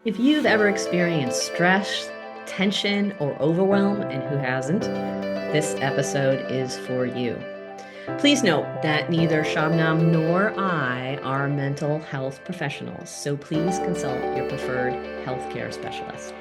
If you've ever experienced stress, tension, or overwhelm, and who hasn't, this episode is for you. Please note that neither Shabnam nor I are mental health professionals, so please consult your preferred healthcare specialist.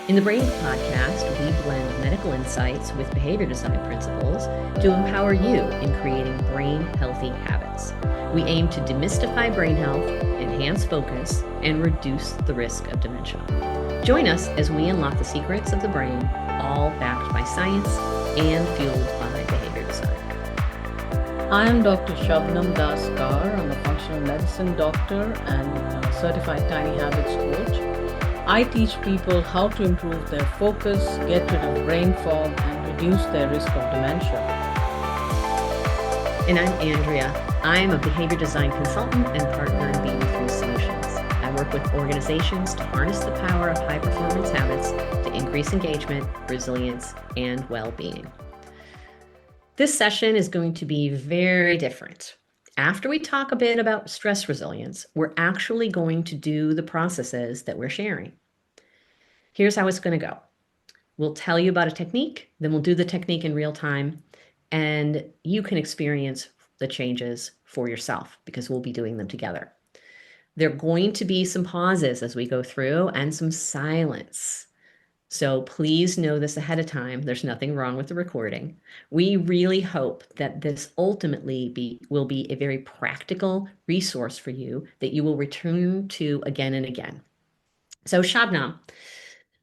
In the Brain podcast, we blend medical insights with behavior design principles to empower you in creating brain healthy habits. We aim to demystify brain health, enhance focus, and reduce the risk of dementia. Join us as we unlock the secrets of the brain, all backed by science and fueled by behavior design. I am Dr. Shabnam Daskar. I'm a functional medicine doctor and a certified tiny habits coach. I teach people how to improve their focus, get rid of brain fog, and reduce their risk of dementia. And I'm Andrea. I'm a behavior design consultant and partner in Being Through Solutions. I work with organizations to harness the power of high performance habits to increase engagement, resilience, and well-being. This session is going to be very different. After we talk a bit about stress resilience, we're actually going to do the processes that we're sharing. Here's how it's going to go. We'll tell you about a technique, then we'll do the technique in real time, and you can experience the changes for yourself because we'll be doing them together. There are going to be some pauses as we go through and some silence. So please know this ahead of time. There's nothing wrong with the recording. We really hope that this ultimately will be a very practical resource for you that you will return to again and again. So Shabnam,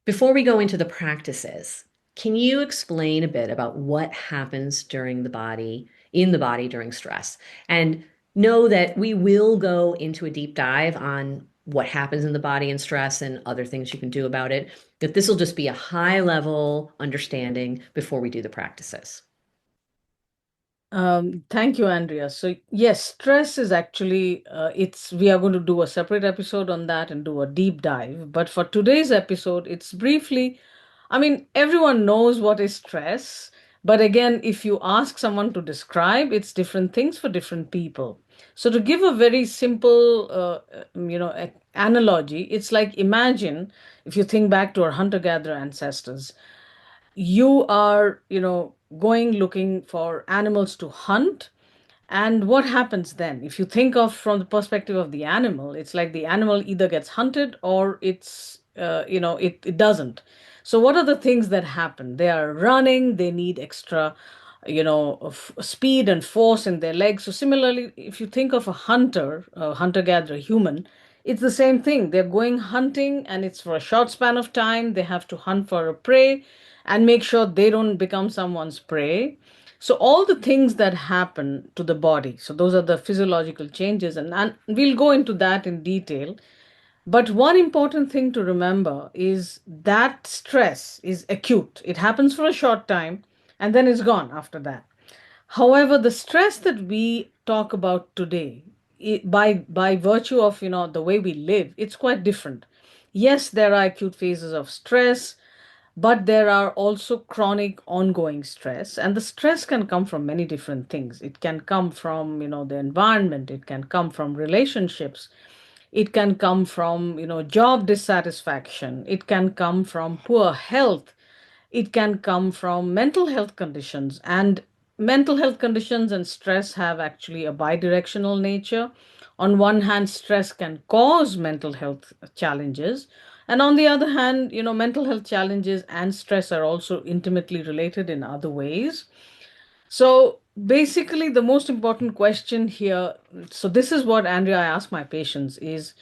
before we go into the practices, can you explain a bit about what happens in the body during stress? And know that we will go into a deep dive on what happens in the body in stress and other things you can do about it. That this will just be a high level understanding before we do the practices. Thank you, Andrea. So yes, stress is actually, we are going to do a separate episode on that and do a deep dive. But for today's episode, it's briefly, everyone knows what is stress. But again, if you ask someone to describe, it's different things for different people. So to give a very simple, analogy, it's like imagine if you think back to our hunter-gatherer ancestors, you are, going looking for animals to hunt. And what happens then? If you think of from the perspective of the animal, it's like the animal either gets hunted or it doesn't. So what are the things that happen? They are running, they need extra, speed and force in their legs. So similarly, if you think of a hunter-gatherer human, it's the same thing. They're going hunting and it's for a short span of time. They have to hunt for a prey and make sure they don't become someone's prey. So all the things that happen to the body, so those are the physiological changes, and we'll go into that in detail. But one important thing to remember is that stress is acute. It happens for a short time and then it's gone after that. However, the stress that we talk about today, by virtue of the way we live, it's quite different. Yes, there are acute phases of stress, but there are also chronic ongoing stress, and the stress can come from many different things. It can come from the environment, it can come from relationships, it can come from job dissatisfaction, it can come from poor health, it can come from mental health conditions. And mental health conditions and stress have actually a bidirectional nature. On one hand, stress can cause mental health challenges. And on the other hand, mental health challenges and stress are also intimately related in other ways. So basically, the most important question here, so this is what Andrea I ask my patients is,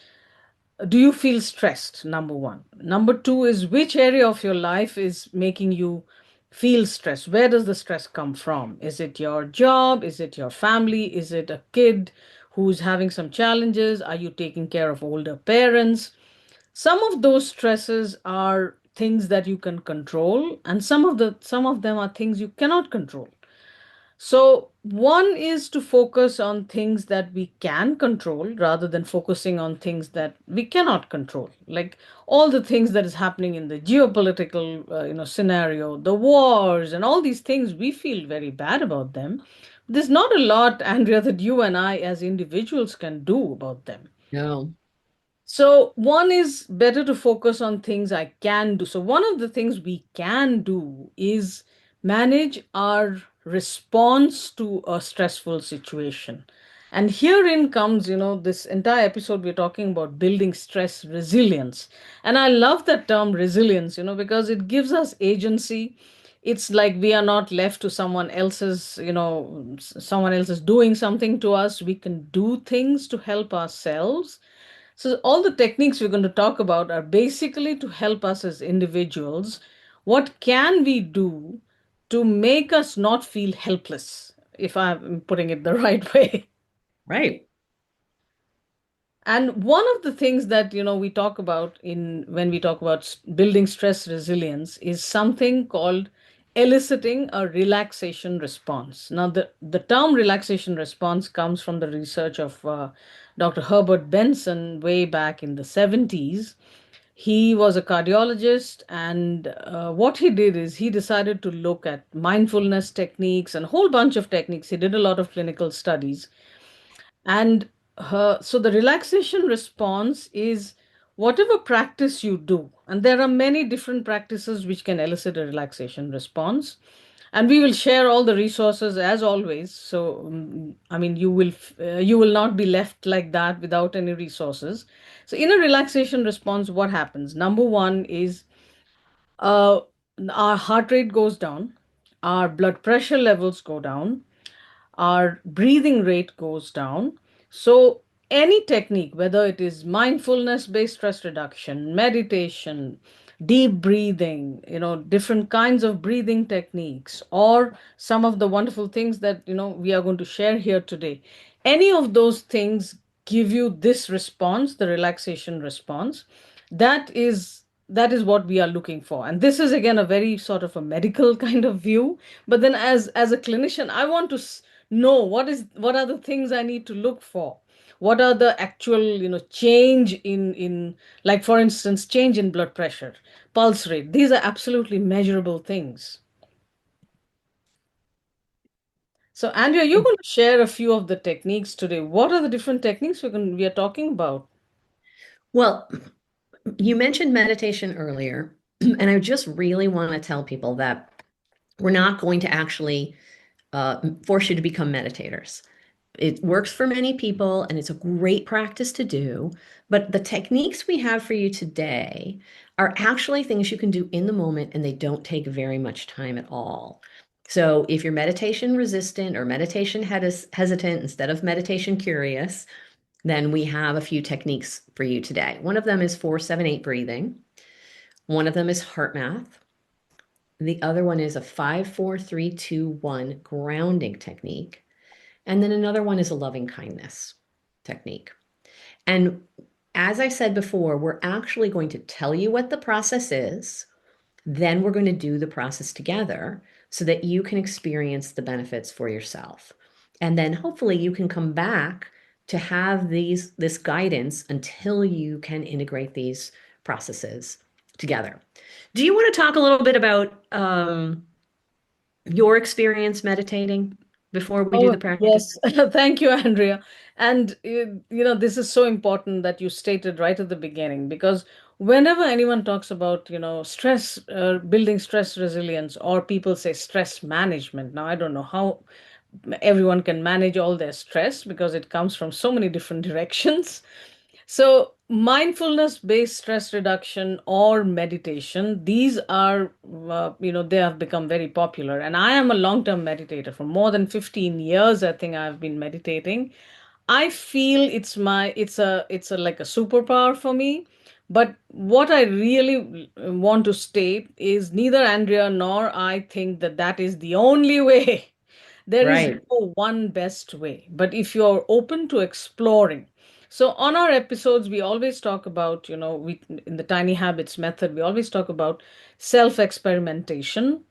do you feel stressed? Number one. Number two is, which area of your life is making you feel stressed? Where does the stress come from? Is it your job? Is it your family? Is it a kid who's having some challenges? Are you taking care of older parents? Some of those stresses are things that you can control, and some of them are things you cannot control. So, one is to focus on things that we can control rather than focusing on things that we cannot control, like all the things that is happening in the geopolitical, scenario, the wars, and all these things. We feel very bad about them. There's not a lot, Andrea, that you and I as individuals can do about them. No. So, one is better to focus on things I can do. So, one of the things we can do is manage our response to a stressful situation. And herein comes, this entire episode we're talking about building stress resilience. And I love that term resilience, because it gives us agency. It's like we are not left to someone else's, someone else is doing something to us. We can do things to help ourselves. So, all the techniques we're going to talk about are basically to help us as individuals. What can we do to make us not feel helpless, if I'm putting it the right way? Right. And one of the things that we talk about in when we talk about building stress resilience is something called eliciting a relaxation response. Now, the term relaxation response comes from the research of Dr. Herbert Benson way back in the 70s. He was a cardiologist, and what he did is he decided to look at mindfulness techniques and a whole bunch of techniques. He did a lot of clinical studies. And so the relaxation response is whatever practice you do, and there are many different practices which can elicit a relaxation response. And we will share all the resources as always. So, I mean, you will not be left like that without any resources. So, in a relaxation response, what happens? Number one is uh, our heart rate goes down, our blood pressure levels go down, our breathing rate goes down. So, any technique, whether it is mindfulness based stress reduction, meditation, deep breathing, different kinds of breathing techniques, or some of the wonderful things that, we are going to share here today, any of those things give you this response, the relaxation response. That is what we are looking for. And this is again a very sort of a medical kind of view. But then as a clinician, I want to know what are the things I need to look for. What are the actual, change in like for instance, change in blood pressure, pulse rate. These are absolutely measurable things. So, Andrea, you're going to share a few of the techniques today. What are the different techniques we are talking about? Well, you mentioned meditation earlier, and I just really want to tell people that we're not going to actually force you to become meditators. It works for many people and it's a great practice to do. But the techniques we have for you today are actually things you can do in the moment and they don't take very much time at all. So if you're meditation resistant or meditation hesitant instead of meditation curious, then we have a few techniques for you today. One of them is 4-7-8 breathing. One of them is heart math. The other one is a 5-4-3-2-1 grounding technique. And then another one is a loving kindness technique. And as I said before, we're actually going to tell you what the process is. Then we're going to do the process together so that you can experience the benefits for yourself. And then hopefully you can come back to have this guidance until you can integrate these processes together. Do you want to talk a little bit about your experience meditating before we do Oh, the practice? yes. Thank you, Andrea. And this is so important that you stated right at the beginning, because whenever anyone talks about, stress, building stress resilience, or people say stress management, now I don't know how everyone can manage all their stress because it comes from so many different directions. So, mindfulness based stress reduction or meditation, these are, they have become very popular. And I am a long term meditator. For more than 15 years, I think I've been meditating. I feel it's a like a superpower for me. But what I really want to state is neither Andrea nor I think that that is the only way. There is Right. no one best way, but if you're open to exploring. So on our episodes, we always talk about, we in the Tiny Habits method, we always talk about self-experimentation.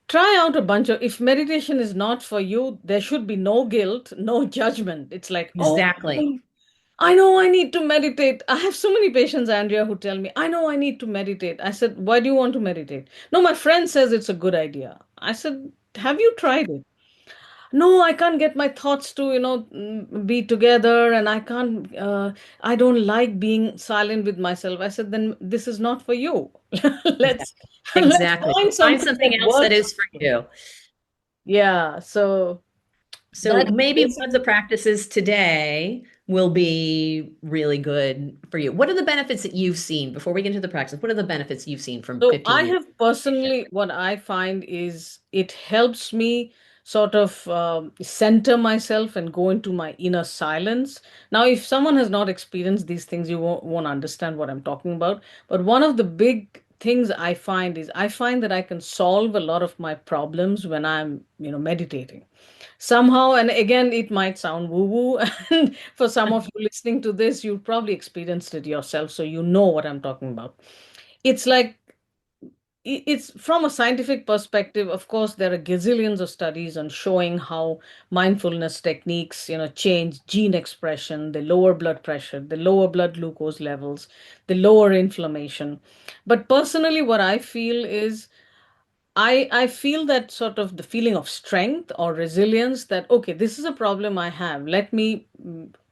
Try out a bunch of, if meditation is not for you, there should be no guilt, no judgment. It's like, oh, Exactly. I know I need to meditate. I have so many patients, Andrea, who tell me, I know I need to meditate. I said, why do you want to meditate? No, my friend says it's a good idea. I said, have you tried it? no, I can't get my thoughts to, be together, and I don't like being silent with myself. I said, then this is not for you. Exactly. Let's let's Exactly. find Find something something that else that works is for for you. you. Yeah, so So that is maybe one of the basically. practices today will be really good for you. What are the benefits that you've seen before we get into the practice? What are the benefits you've seen from So 15 I years? have personally, what I find is it helps me sort of center myself and go into my inner silence. Now, if someone has not experienced these things, you won't understand what I'm talking about. But one of the big things I find is I find that I can solve a lot of my problems when I'm, meditating somehow. And again, it might sound woo woo. And for some of you listening to this, you probably experienced it yourself, so you know what I'm talking about. It's like it's from a scientific perspective. Of course, there are gazillions of studies on showing how mindfulness techniques, change gene expression, they lower blood pressure, they lower blood glucose levels, they lower inflammation. But personally, what I feel is I feel that sort of the feeling of strength or resilience, that okay, this is a problem I have. Let me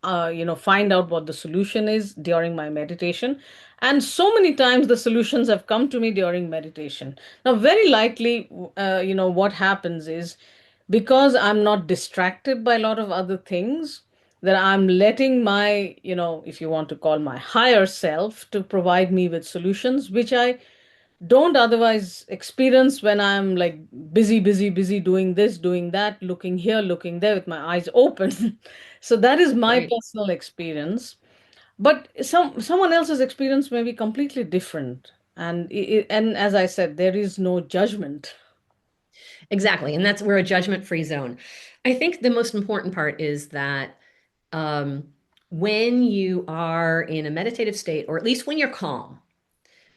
find out what the solution is during my meditation. And so many times the solutions have come to me during meditation. Now, very likely, what happens is because I'm not distracted by a lot of other things, that I'm letting my, if you want to call my higher self to provide me with solutions, which I don't otherwise experience when I'm like busy, busy, busy doing this, doing that, looking here, looking there with my eyes open. So that is my Right. personal experience. But someone else's experience may be completely different. And as I said, there is no judgment. Exactly. And that's we're a judgment-free zone. I think the most important part is that um, when you are in a meditative state, or at least when you're calm,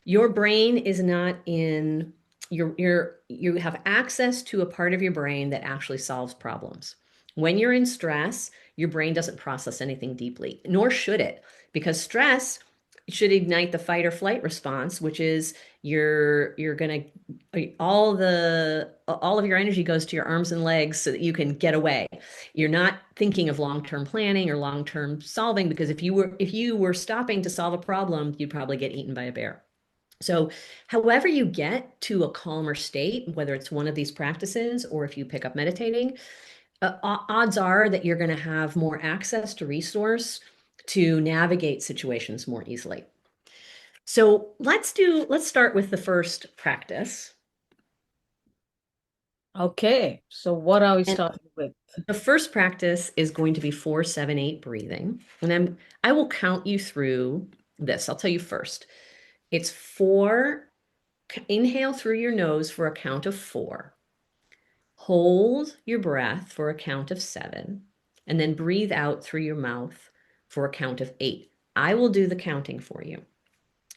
your brain is not in you have access to a part of your brain that actually solves problems. When you're in stress, your brain doesn't process anything deeply, nor should it, because stress should ignite the fight or flight response, which is you're going to all of your energy goes to your arms and legs so that you can get away. You're not thinking of long-term planning or long-term solving, because if you were stopping to solve a problem, you'd probably get eaten by a bear. So, however you get to a calmer state, whether it's one of these practices or if you pick up meditating, odds are that you're going to have more access to resource to navigate situations more easily. So, let's start with the first practice. Okay, so what are we And starting with? the first practice is going to be 4-7-8 breathing. And I will count you through this. I'll tell you first. It's four, inhale through your nose for a count of 4. Hold your breath for a count of 7, and then breathe out through your mouth for a count of 8. I will do the counting for you,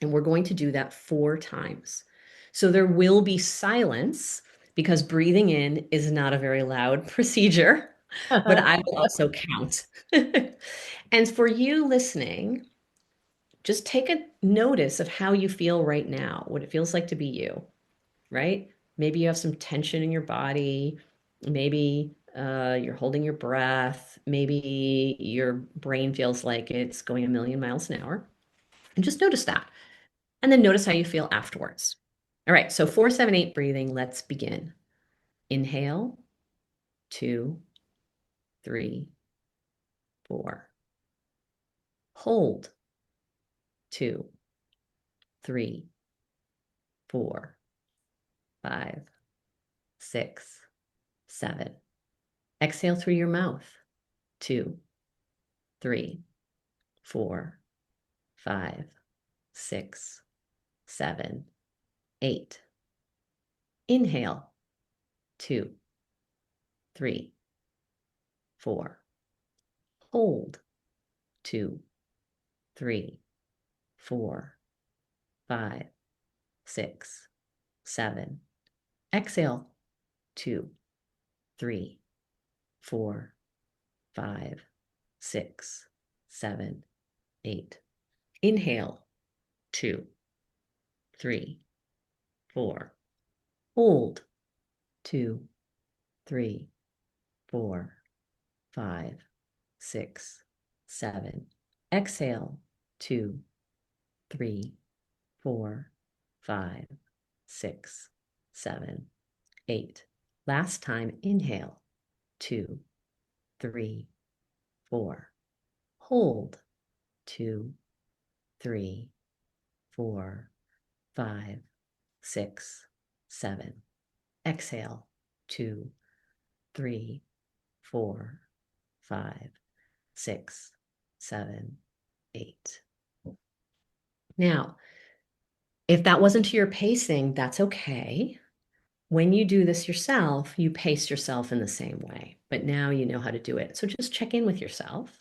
and we're going to do that 4 times. So there will be silence because breathing in is not a very loud procedure, but I will also count. And for you listening, just take a notice of how you feel right now, what it feels like to be you, right? Maybe you have some tension in your body. Maybe you're holding your breath. Maybe your brain feels like it's going a million miles an hour. And just notice that. And then notice how you feel afterwards. All right. So 4-7-8 breathing. Let's begin. Inhale, 2, 3, 4. Hold, 2, 3, 4, 5, 6, 7. Exhale through your mouth. 2, 3, 4, 5, 6, 7, 8. Inhale, 2, 3, 4. Hold, 2, 3, 4, 5, 6, 7. Exhale, 2, 3, 4, 5, 6, 7, 8. Inhale, 2, 3, 4. Hold, 2, 3, 4, 5, 6, 7. Exhale, 2, 3, 4, 5, 6, 7, 8. Last time, inhale, 2, 3, 4. Hold, 2, 3, 4, 5, 6, 7. Exhale, 2, 3, 4, 5, 6, 7, 8. Now, if that wasn't to your pacing, that's okay. When you do this yourself, you pace yourself in the same way, but now you know how to do it. So just check in with yourself.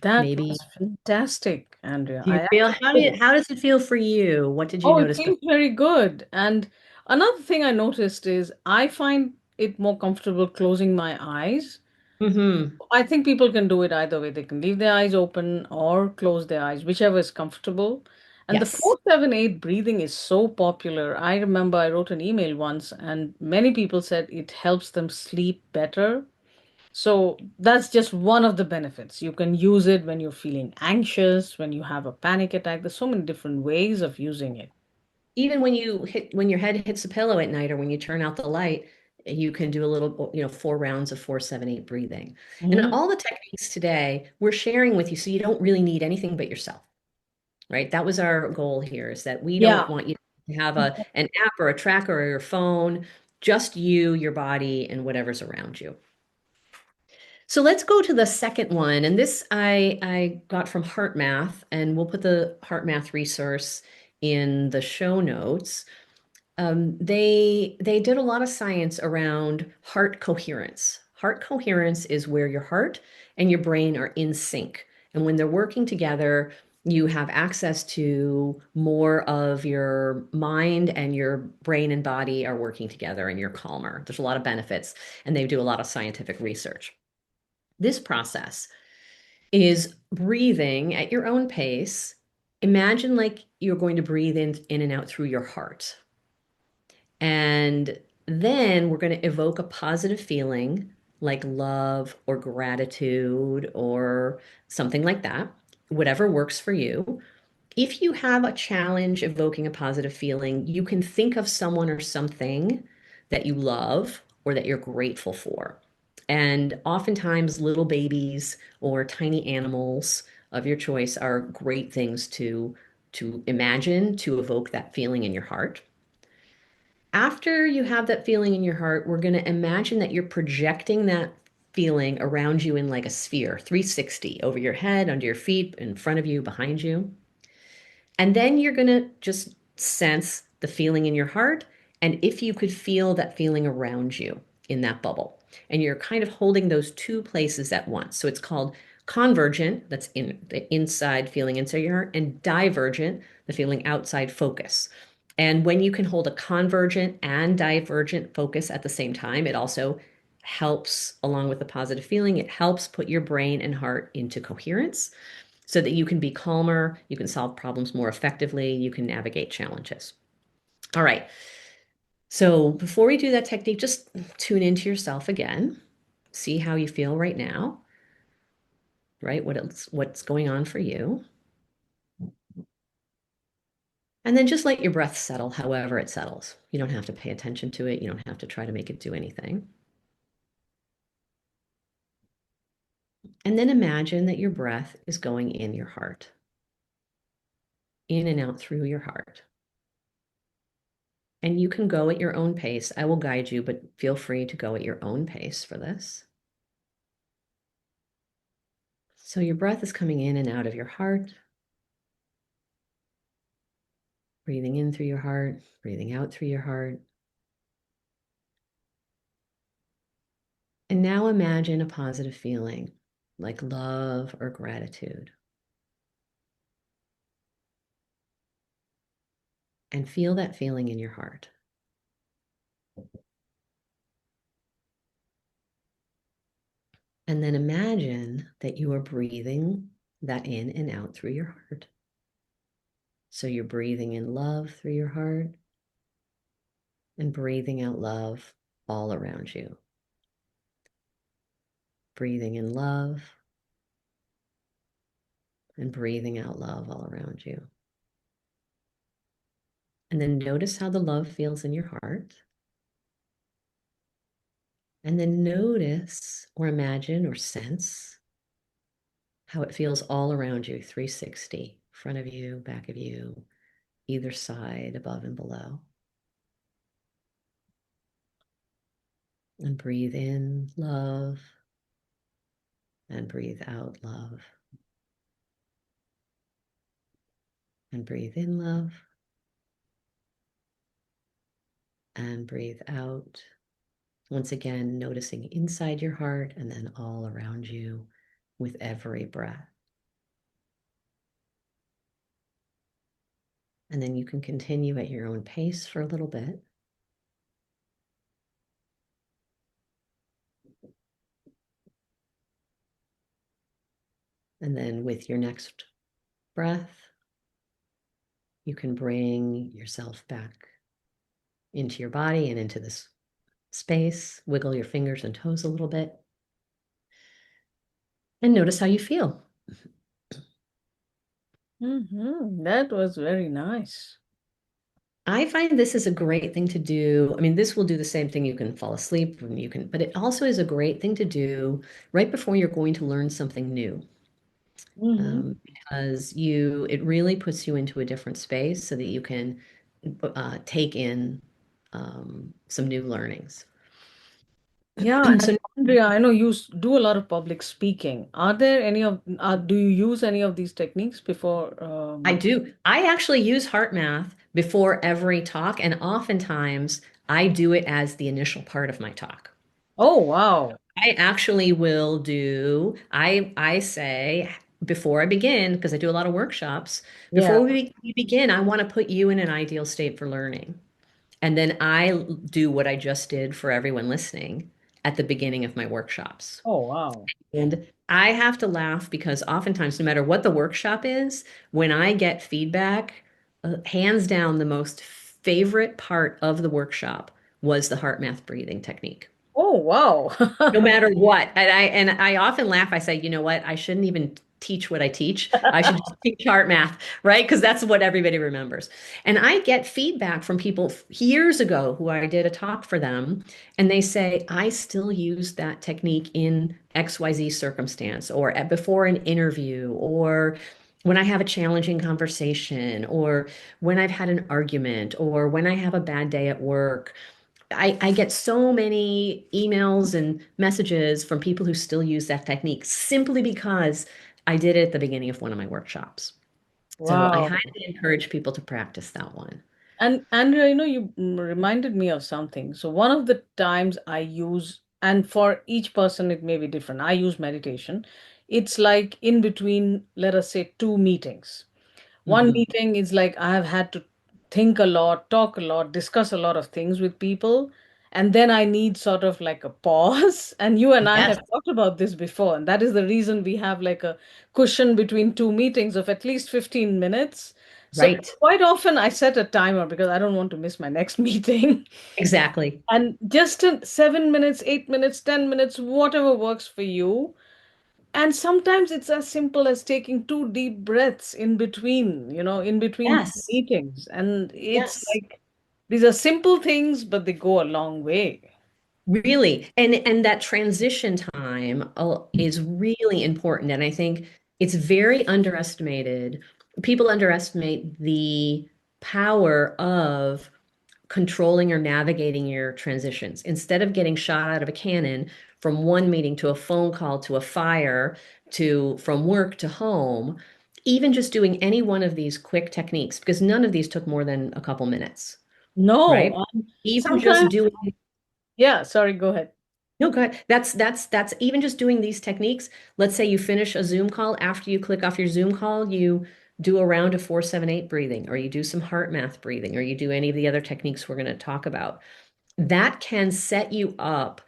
That Maybe was fantastic, Andrea. do you I feel actually did. how does it feel for you? What did you Oh, it notice feels before? very good. And another thing I noticed is I find it more comfortable closing my eyes. Mm-hmm. I think people can do it either way. They can leave their eyes open or close their eyes, whichever is comfortable. And the Yes. 4-7-8 breathing is so popular. I remember I wrote an email once, and many people said it helps them sleep better. So that's just one of the benefits. You can use it when you're feeling anxious, when you have a panic attack. There's so many different ways of using it. Even when your head hits the pillow at night or when you turn out the light, you can do a little, 4 rounds of 4-7-8 breathing. And Mhm. all the techniques today we're sharing with you so you don't really need anything but yourself, right? That was our goal here is that we don't Yeah. want you to have an app or a tracker or your phone, just you, your body, and whatever's around you. So let's go to the second one. And this I got from Heart Math, and we'll put the Heart Math resource in the show notes. They did a lot of science around heart coherence. Heart coherence is where your heart and your brain are in sync. And when they're working together, you have access to more of your mind, and your brain and body are working together and you're calmer. There's a lot of benefits, and they do a lot of scientific research. This process is breathing at your own pace. Imagine like you're going to breathe in and out through your heart. And then we're going to evoke a positive feeling like love or gratitude or something like that, whatever works for you. If you have a challenge evoking a positive feeling, you can think of someone or something that you love or that you're grateful for. And oftentimes, little babies or tiny animals of your choice are great things to imagine to evoke that feeling in your heart. After you have that feeling in your heart, we're going to imagine that you're projecting that feeling around you in like a sphere, 360, over your head, under your feet, in front of you, behind you. And then you're going to just sense the feeling in your heart. And if you could feel that feeling around you in that bubble, and you're kind of holding those two places at once. So it's called convergent, that's in the inside feeling inside your heart, and divergent, the feeling outside focus. And when you can hold a convergent and divergent focus at the same time, it also helps, along with the positive feeling, it helps put your brain and heart into coherence so that you can be calmer, you can solve problems more effectively, you can navigate challenges. All right. So before we do that technique, just tune into yourself again. See how you feel right now, right? What's going on for you. And then just let your breath settle however it settles. You don't have to pay attention to it. You don't have to try to make it do anything. And then imagine that your breath is going in your heart, in and out through your heart. And you can go at your own pace. I will guide you, but feel free to go at your own pace for this. So your breath is coming in and out of your heart, breathing in through your heart, breathing out through your heart. And now imagine a positive feeling like love or gratitude. And feel that feeling in your heart. And then imagine that you are breathing that in and out through your heart. So you're breathing in love through your heart and breathing out love all around you. breathing in love and breathing out love all around you. And then notice how the love feels in your heart. And then notice or imagine or sense how it feels all around you, 360, front of you, back of you, either side, above and below. And breathe in love and breathe out love. And breathe in love and breathe out. Once again, noticing inside your heart and then all around you with every breath. And then you can continue at your own pace for a little bit. And then with your next breath, you can bring yourself back into your body and into this space. Wiggle your fingers and toes a little bit and notice how you feel. That was very nice. I find this is a great thing to do. I mean, this will do the same thing. You can fall asleep and you can, but it also is a great thing to do right before you're going to learn something new. Hmm. Because it really puts you into a different space so that you can take in some new learnings. Yeah, and So Andrea, I know you do a lot of public speaking. Are there any of, do you use any of these techniques before? I do. I actually use heart math before every talk, and oftentimes I do it as the initial part of my talk. Oh, wow. I actually will do, I say before I begin, because I do a lot of workshops, Yeah. before we begin, I want to put you in an ideal state for learning. And then do what I just did for everyone listening at the beginning of my workshops. Oh, wow. And I have to laugh because oftentimes, no matter what the workshop is, when I get feedback, hands down, the most favorite part of the workshop was the heart math breathing technique. Oh, wow. No matter what. And I often laugh. I say, you know what? I shouldn't even teach what I teach. I should just teach heart math, right? Because that's what everybody remembers. And I get feedback from people years ago who I did a talk for them, and they say, I still use that technique in XYZ circumstance or before an interview or when I have a challenging conversation or when I've had an argument or when I have a bad day at work. I get so many emails and messages from people who still use that technique simply because I did it at the beginning of one of my workshops. So I Wow. highly encourage people to practice that one. And Andrea, you reminded me of something. So one of the times I use, and for each person it may be different, I use meditation. It's like in between, let us say, two meetings. One Mhm. meeting is like I have had to think a lot, talk a lot, discuss a lot of things with people. And then I need sort of like a pause. And you and I Yes, have talked about this before. And that is the reason we have like a cushion between two meetings of at least 15 minutes. So right. quite often I set a timer because I don't want to miss my next meeting. Exactly. And just in 7 minutes, 8 minutes, 10 minutes, whatever works for you. And sometimes it's as simple as taking two deep breaths in between, in between two Yes. meetings. And it's Yes. like these are simple things, but they go a long way. Really. And that transition time is really important. And I think it's very underestimated. People underestimate the power of controlling or navigating your transitions. Instead of getting shot out of a cannon from one meeting to a phone call to a fire to from work to home, even just doing any one of these quick techniques, because none of these took more than a couple minutes, No, right? Even just sometimes, doing yeah, sorry, go ahead. no, good. That's even just doing these techniques. Let's say you finish a Zoom call. After you click off your Zoom call, you do a round of 4-7-8 breathing, or you do some heart math breathing, or you do any of the other techniques we're going to talk about. That can set you up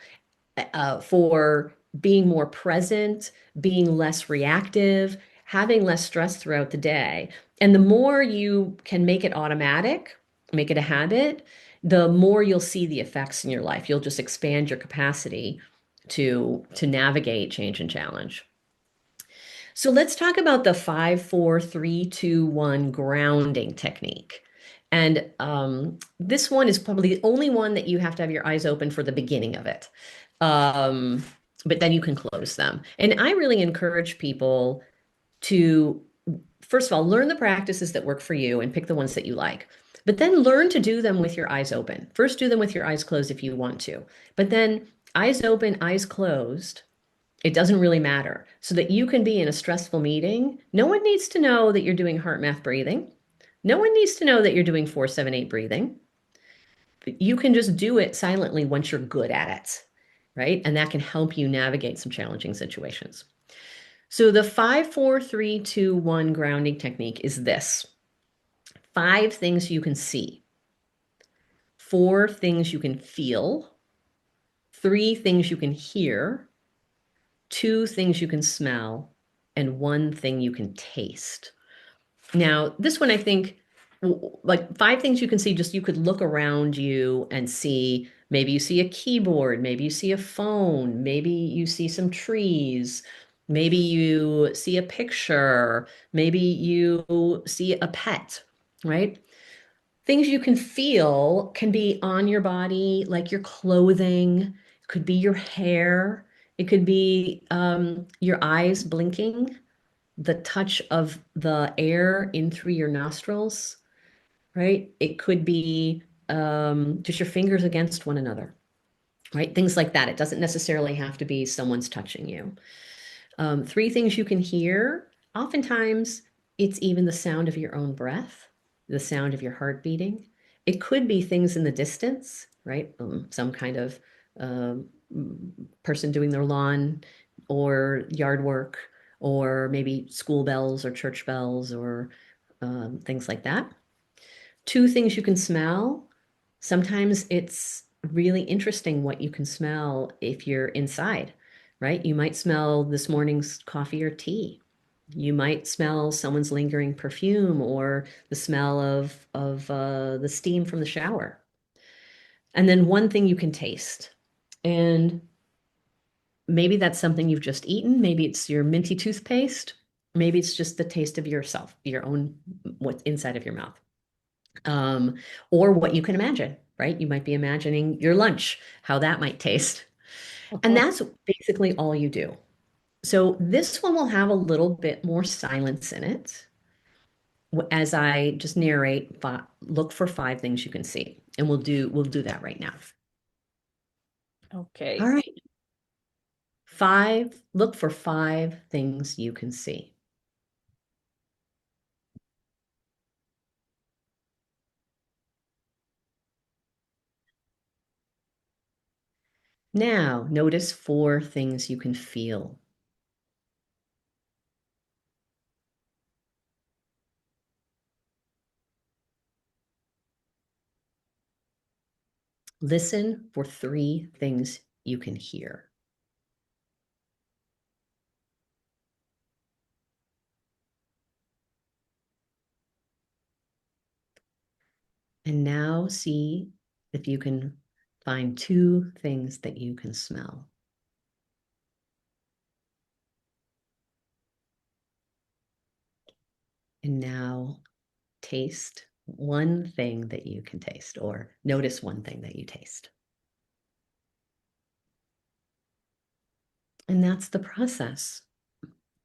for being more present, being less reactive, having less stress throughout the day. And the more you can make it automatic, make it a habit, the more you'll see the effects in your life. You'll just expand your capacity to navigate change and challenge. So let's talk about the 5, 4, 3, 2, 1 grounding technique. And this one is probably the only one that you have to have your eyes open for the beginning of it. Um, but then you can close them. And I really encourage people to, first of all, learn the practices that work for you and pick the ones that you like. But then learn to do them with your eyes open. First, do them with your eyes closed if you want to. But then eyes open, eyes closed, it doesn't really matter. So that you can be in a stressful meeting. No one needs to know that you're doing heart math breathing. No one needs to know that you're doing 4, 7, 8 breathing. You can just do it silently once you're good at it, right? And that can help you navigate some challenging situations. So the 5, 4, 3, 2, 1 grounding technique is this: 5 things you can see, 4 things you can feel, 3 things you can hear, 2 things you can smell, and 1 thing you can taste. Now, this one, I think, like 5 things you can see, just you could look around you and see, maybe you see a keyboard, maybe you see a phone, maybe you see some trees, maybe you see a picture, maybe you see a pet, right? Things you can feel can be on your body, like your clothing, it could be your hair, it could be your eyes blinking, the touch of the air in through your nostrils, right? It could be just your fingers against one another, right? Things like that. It doesn't necessarily have to be someone's touching you. 3 things you can hear. Oftentimes, it's even the sound of your own breath, the sound of your heart beating. It could be things in the distance, right? Some kind of um, person doing their lawn or yard work, or maybe school bells or church bells or things like that. 2 things you can smell. Sometimes it's really interesting what you can smell if you're inside, right? You might smell this morning's coffee or tea. You might smell someone's lingering perfume or the smell of the steam from the shower. And then 1 thing you can taste. And maybe that's something you've just eaten. Maybe it's your minty toothpaste. Maybe it's just the taste of yourself, your own, what's inside of your mouth. um, or what you can imagine, right? You might be imagining your lunch, how that might taste. And that's basically all you do. So this one will have a little bit more silence in it as I just narrate, look for 5 things you can see. And we'll do that right now. All Okay. right. Look for 5 things you can see. Now, notice 4 things you can feel. Listen for 3 things you can hear. And now see if you can find 2 things that you can smell. And now taste 1 thing that you can taste, or notice 1 thing that you taste. And that's the process.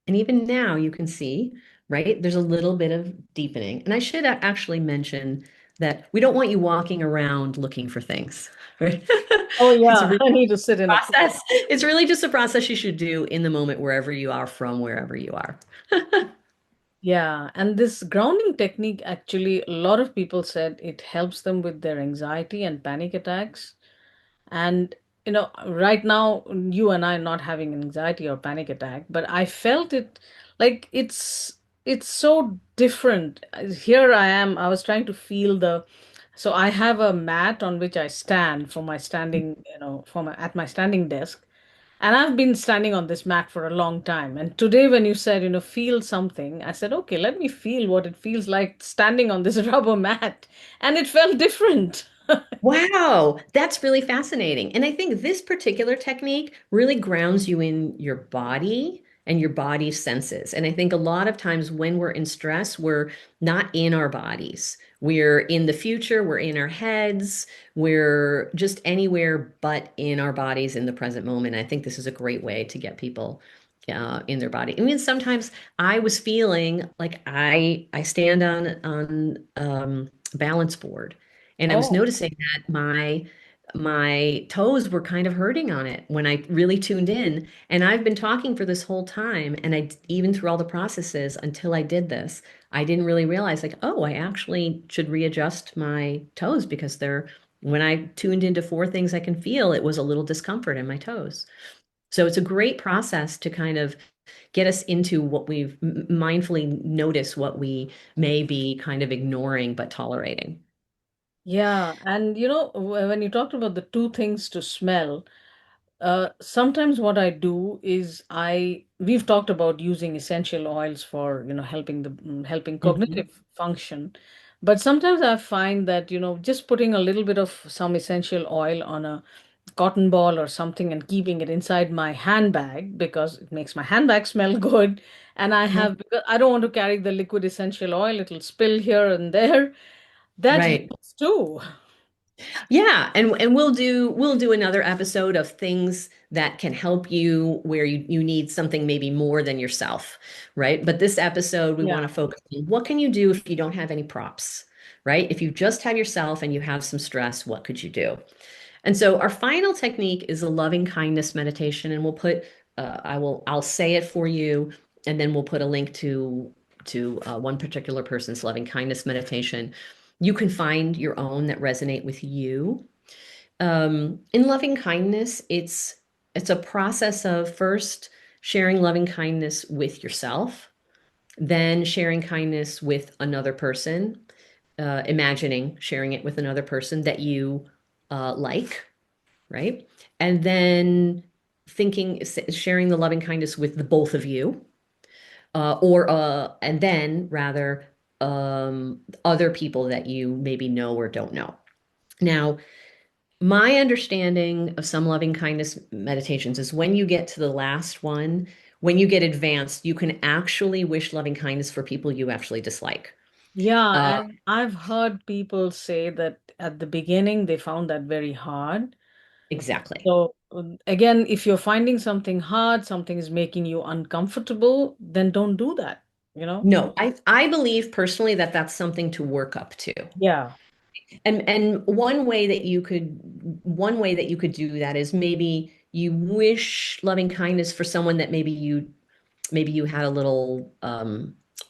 And even now you can see, right? There's a little bit of deepening. And I should actually mention that we don't want you walking around looking for things, right? Oh, It's yeah. really I need to sit in a process. It's really just a process you should do in the moment, wherever you are from, wherever you are. Yeah, and this grounding technique actually, a lot of people said it helps them with their anxiety and panic attacks. And, right now, you and I are not having an anxiety or panic attack, but I felt it like it's so different. Here I am, I was trying to feel so I have a mat on which I stand for my standing, at my standing desk. And I've been standing on this mat for a long time. And today, when you said, feel something, I said, okay, let me feel what it feels like standing on this rubber mat. And it felt different. Wow, that's really fascinating. And I think this particular technique really grounds you in your body and your body's senses. And I think a lot of times when we're in stress, we're not in our bodies. We're in the future, we're in our heads, we're just anywhere but in our bodies in the present moment. I think this is a great way to get people in their body. I mean, sometimes I was feeling like I stand on balance board. And I was Oh, noticing that my toes were kind of hurting on it when I really tuned in. And I've been talking for this whole time, and I even through all the processes until I did this, I didn't really realize like, oh, I actually should readjust my toes because they're when I tuned into four things I can feel, it was a little discomfort in my toes. So it's a great process to kind of get us into what we've mindfully notice what we may be kind of ignoring but tolerating. yeah. And when you talked about the two things to smell, sometimes what I do is we've talked about using essential oils for, helping helping Mhm. cognitive function. But sometimes I find that, just putting a little bit of some essential oil on a cotton ball or something and keeping it inside my handbag because it makes my handbag smell good. And because I don't want to carry the liquid essential oil, it'll spill here and there. That Right. helps too. Yeah, and we'll do another episode of things that can help you where you need something maybe more than yourself, right? But this episode we want Yeah. to focus on what can you do if you don't have any props, right? If you just have yourself and you have some stress, what could you do? And so our final technique is a loving kindness meditation, and we'll put I'll say it for you, and then we'll put a link to one particular person's loving kindness meditation. You can find your own that resonate with you. In loving kindness, it's a process of first sharing loving kindness with yourself, then sharing kindness with another person, imagining sharing it with another person that you like, right? And then sharing the loving kindness with the both of you, and then rather other people that you maybe know or don't know. Now, my understanding of some loving kindness meditations is when you get to the last one, when you get advanced, you can actually wish loving kindness for people you actually dislike. Yeah, Uh, and I've heard people say that at the beginning they found that very hard. exactly. So, again, if you're finding something hard, something is making you uncomfortable, then don't do that, you know? No, I believe personally that that's something to work up to. Yeah. And one way that you could do that is maybe you wish loving kindness for someone that maybe you had a little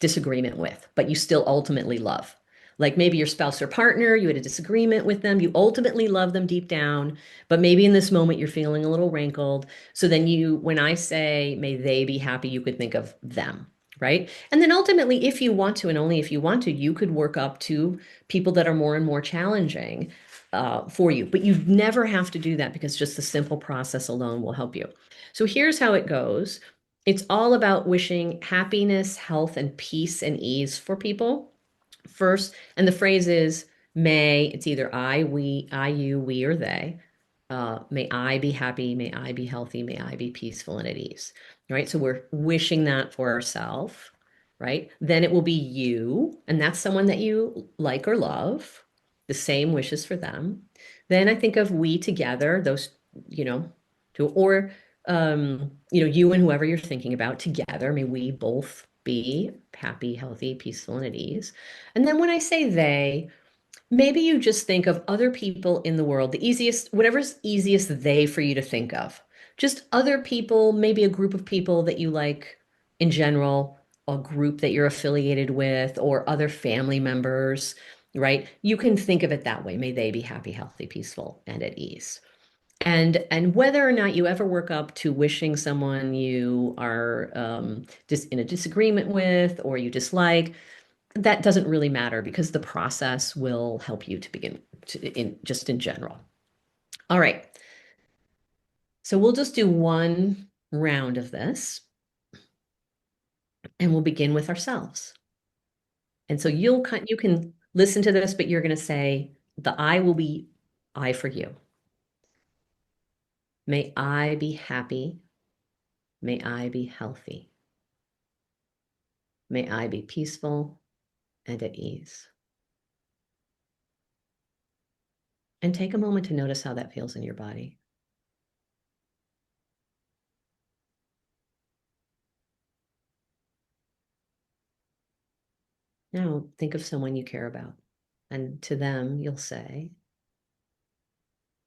disagreement with, but you still ultimately love. Like maybe your spouse or partner, you had a disagreement with them, you ultimately love them deep down, but maybe in this moment you're feeling a little rankled. So then when I say, may they be happy, you could think of them, right? And then ultimately, if you want to, and only if you want to, you could work up to people that are more and more challenging for you. But you never have to do that because just the simple process alone will help you. So here's how it goes. It's all about wishing happiness, health, and peace and ease for people first. And the phrase is, it's either I, we, I, you, we, or they. May I be happy, may I be healthy, may I be peaceful and at ease. Right? So we're wishing that for ourselves, right? Then it will be you, and that's someone that you like or love. The same wishes for them. Then I think of we together, those, you know, two, or you and whoever you're thinking about together, may we both be happy, healthy, peaceful, and at ease. And then when I say they, maybe you just think of other people in the world, the easiest, whatever's easiest they for you to think of. Just other people, maybe a group of people that you like in general, a group that you're affiliated with, or other family members, right? You can think of it that way. May they be happy, healthy, peaceful, and at ease. And whether or not you ever work up to wishing someone you are just in a disagreement with or you dislike, that doesn't really matter because the process will help you to begin in general. All right. So we'll just do one round of this and we'll begin with ourselves. And so you can listen to this, but you're going to say The I will be I for you. May I be happy. May I be healthy. May I be peaceful and at ease. And take a moment to notice how that feels in your body. Now, think of someone you care about. And to them, you'll say,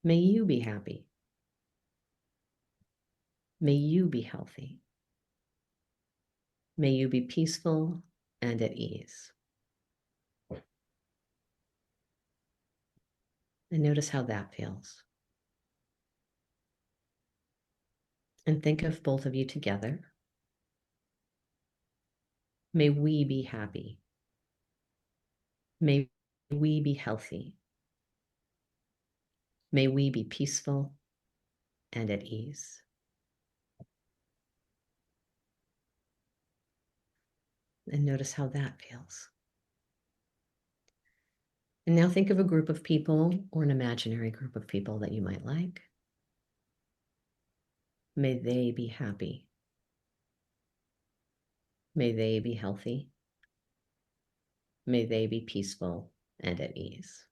may you be happy. May you be healthy. May you be peaceful and at ease. And notice how that feels. And think of both of you together. May we be happy. May we be healthy. May we be peaceful and at ease. And notice how that feels. And now think of a group of people or an imaginary group of people that you might like. May they be happy. May they be healthy. May they be peaceful and at ease.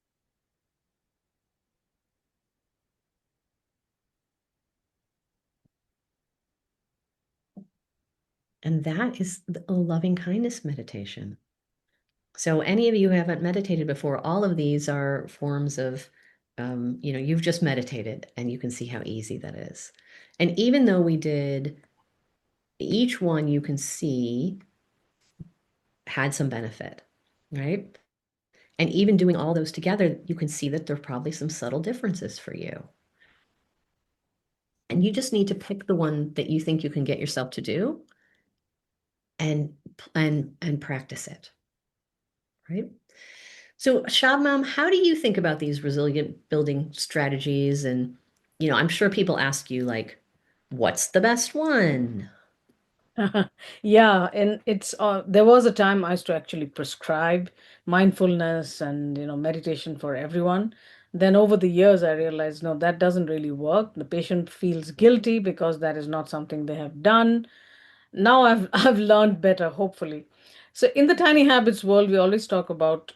And that is a loving kindness meditation. So, any of you who haven't meditated before, all of these are forms of, you've just meditated and you can see how easy that is. And even though we did each one, you can see had some benefit, right? And even doing all those together, you can see that there are probably some subtle differences for you. And you just need to pick the one that you think you can get yourself to do and practice it, right? So, Shabnam, how do you think about these resilient building strategies? And, I'm sure people ask you, like, what's the best one? Yeah, and there was a time I used to actually prescribe mindfulness and meditation for everyone. Then over the years I realized no, that doesn't really work. The patient feels guilty because that is not something they have done. Now I've learned better, hopefully. So in the tiny habits world, we always talk about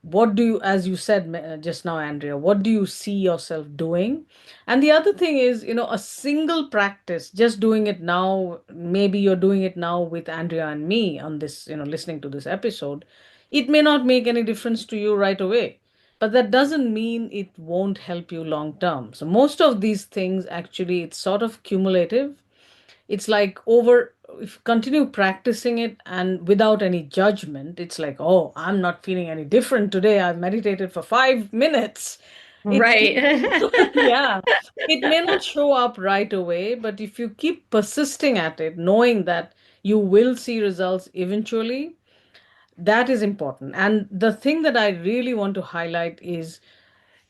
what do you, as you said just now, Andrea, what do you see yourself doing? And the other thing is, a single practice, just doing it now, maybe you're doing it now with Andrea and me on this, listening to this episode, it may not make any difference to you right away, but that doesn't mean it won't help you long term. So most of these things actually, it's sort of cumulative. It's like over, if you continue practicing it and without any judgment, it's like, oh, I'm not feeling any different today. I've meditated for 5 minutes. It Right. yeah, it may not show up right away, but if you keep persisting at it, knowing that you will see results eventually, that is important. And the thing that I really want to highlight is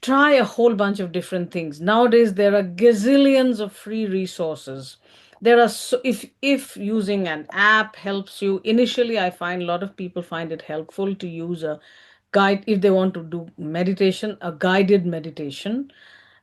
try a whole bunch of different things. Nowadays, there are gazillions of free resources. There are so, if using an app helps you initially, I find a lot of people find it helpful to use a guide if they want to do meditation, a guided meditation.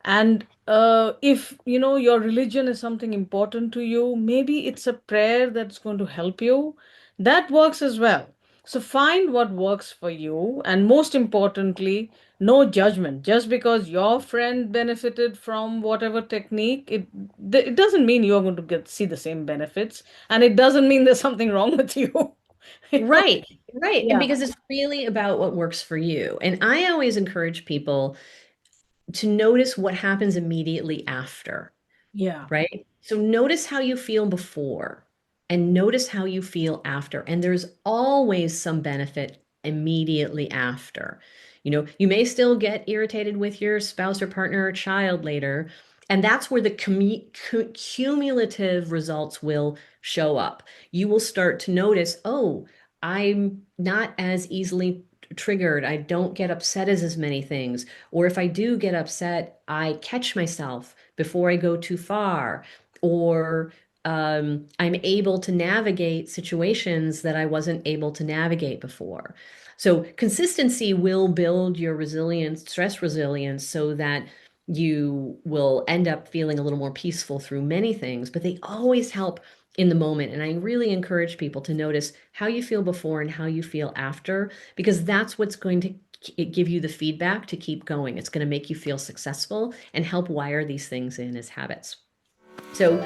And if your religion is something important to you, maybe it's a prayer that's going to help you. That works as well. So find what works for you, and most importantly, no judgment. Just because your friend benefited from whatever technique, it doesn't mean you're going to get see the same benefits, and it doesn't mean there's something wrong with you. You know? Right. Right. And Yeah. because it's really about what works for you. And I always encourage people to notice what happens immediately after. Yeah. Right? So notice how you feel before and notice how you feel after. And there's always some benefit immediately after. You may still get irritated with your spouse or partner or child later. And that's where the cumulative results will show up. You will start to notice, oh, I'm not as easily triggered. I don't get upset as many things. Or if I do get upset, I catch myself before I go too far. Or I'm able to navigate situations that I wasn't able to navigate before. So consistency will build your resilience, stress resilience, so that you will end up feeling a little more peaceful through many things, but they always help in the moment. And I really encourage people to notice how you feel before and how you feel after, because that's what's going to give you the feedback to keep going. It's going to make you feel successful and help wire these things in as habits. So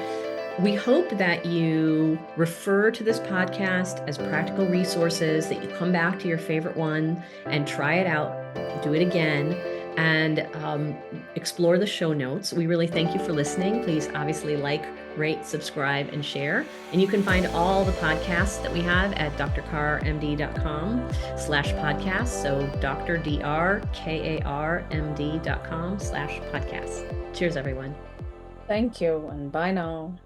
we hope that you refer to this podcast as practical resources, that you come back to your favorite one and try it out, do it again, and explore the show notes. We really thank you for listening. Please obviously like, rate, subscribe, and share. And you can find all the podcasts that we have at drkarmd.com/podcast. So drkarmd.com/podcast. Cheers, everyone. Thank you, and bye now.